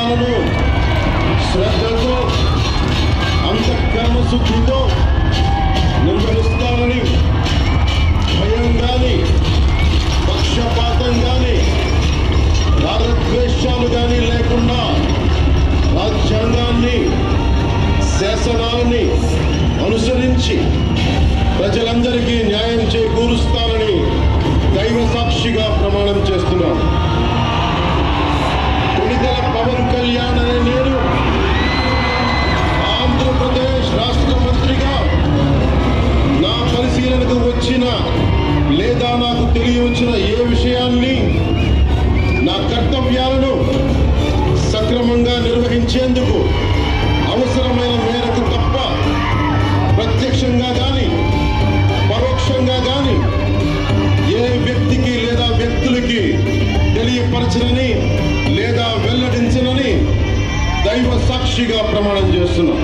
విషయాలను శ్రద్ధతో అంతఃకరణ శుద్ధితో నిర్వహిస్తానని భయం కానీ పక్షపాతం కానీ రాగద్వేషాలు కానీ లేకుండా రాజ్యాంగాన్ని శాసనాలని అనుసరించి ప్రజలందరికీ న్యాయం చేకూరుస్తానని దైవ సాక్షిగా ప్రమాణం చేస్తున్నాను. కొణిదెల పవన్ కళ్యాణ్ అనే నేను ఆంధ్రప్రదేశ్ రాష్ట్ర మంత్రిగా నా పరిశీలనకు వచ్చిన లేదా నాకు తెలియవచ్చిన ఏ విషయాన్ని నా కర్తవ్యాలను సక్రమంగా నిర్వహించేందుకు అవసరమైన మేరకు తప్ప ప్రత్యక్షంగా కానీ పరోక్షంగా కానీ ఏ వ్యక్తికి లేదా వ్యక్తులకి తెలియపరచనని లేదా వెల్లడించనని దైవ సాక్షిగా ప్రమాణం చేస్తున్నాం.